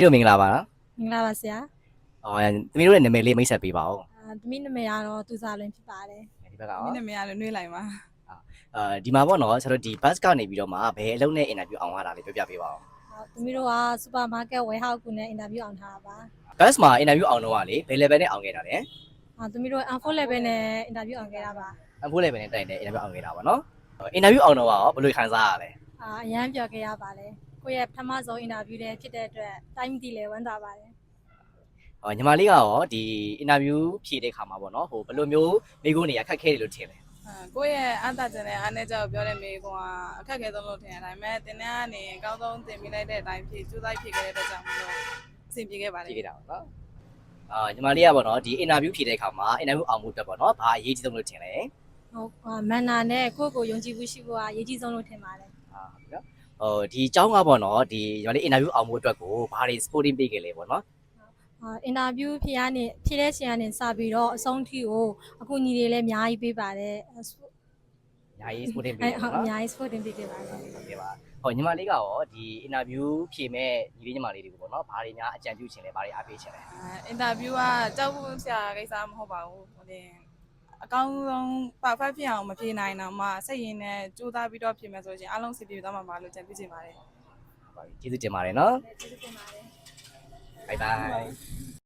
ဒီလိုမင်္ဂလာပါနော်မင်္ဂလာပါဆရာသမီးတို့ရဲ့နာမည်လေးမိတ်ဆက်ပေးပါဦးသမီးနာမည်ကတော့သူစာလွင်ဖြစ်ပါတယ် ဒီဘက်ကရော မင်းနာမည်ကလည်းနှွေးလိုက်ပါ ဒီမှာပေါ့နော်ဆိုတော့ဒီ bus ကနေပြီးတော့မှဘယ်အလုံးနဲ့ interview အောင်ရတာလေးပြောပြပေးပါဦး သမီးတို့ကစူပါမားကတ်ဝယ်ဟောက်ကူနဲ့အင်တာဗျူးအောင်ထားတာပါ bus မှာ interview အောင်တော့ကလေဘယ် level နဲ့အောင်ခဲ့တာလဲ သမီးတို့ N4 level နဲ့အင်တာဗျူးအောင်ခဲ့တာပါ အဖိုး level နဲ့တိုင်တဲ့ interview အောင်ခဲ့တာပါနော် interview အောင်တော့ရောဘယ်လိုခံစားရလဲ အရန်ပြောခဲ့ရပါတယ်ကိုယ့်ရဲ့ပထမဆုံးအင်တာဗျူးလေးဖြစ်တဲ့အတွက်တိုင်းတည်လဲဝမ်းသာပါတယ် ညီမလေးကရောဒီ interview ဖြေတဲ့ခါမှာပေါ့နော်ဟိုဘယ်လိုမျိုးမိကုန်းနေရခက်ခဲတယ်လို့ထင်လဲ ကိုယ့်ရဲ့အသက်ကျန်တဲ့အားနဲ့ကြောက်ပြောတဲ့မိကွာအခက်အခဲဆုံးလို့ထင်တယ်ဒါပေမဲ့တင်တဲ့ကနေအကောင်းဆုံးတင်ပြီးလိုက်တဲ့အတိုင်းဖြည့်ကျူးလိုက်ဖြည့်ခဲ့တဲ့အတွက်ကြောင့်မလို့အဆင်ပြေခဲ့ပါလေ ဖြေခဲ့တာပေါ့နော်ညီမလေးကပေါ့နော်ဒီ interview ဖြေတဲ့ခါမှာ interview အောင်မှုတက်ပေါ့နော်ဘာအရေးကြီးဆုံးလို့ထင်လဲ ဟုတ်မန်နာနဲ့ကိုယ့်ကိုယုံကြည်မှုရှိဖို့ကအရေးကြီးဆုံးလို့ထင်ပါတယ် ဟုတ်နော်ဒီအကြောင်းကပေါ့နော်ဒီညီမလေး interview အောင်မှုအတွက်ကိုဘာတွေ supporting ပေးခဲ့လဲပေါ့နော် အင်တာဗျူးဖြေတဲ့ရှင်ကနေစပြီးတော့အဆုံးထိကိုအခုညီတွေလည်းအများကြီးပေးပါတယ် ညာရေး supporting ပေး အဲ တယ် ဟုတ် နော် အများကြီး supporting ပေးပါတယ် ဟုတ်ကဲ့ပါဟောညီမလေးကရောဒီ interview ဖြေမဲ့ညီလေးညီမလေးတွေကိုပေါ့နော်ဘာတွေများအကြံပြုချင်လဲဘာတွေအားပေးချင်လဲ အင်တာဗျူးကကြောက်ဖို့ဆရာကိစ္စမဟုတ်ပါဘူးဟိုတင်အကောင်းဆုံး perfect ဖြစ်အောင်မဖြေနိုင်တော့မှစိတ်ရင်းနဲ့ကြိုးစားပြီးတော့ဖြေမယ်ဆိုရင်အားလုံးစီပြေသွားမှာပါလို့ကြံပြချင်ပါတယ် ဟုတ်ပါပြီကျေးဇူးတင်ပါတယ်နော် ကျေးဇူးတင်ပါတယ် bye bye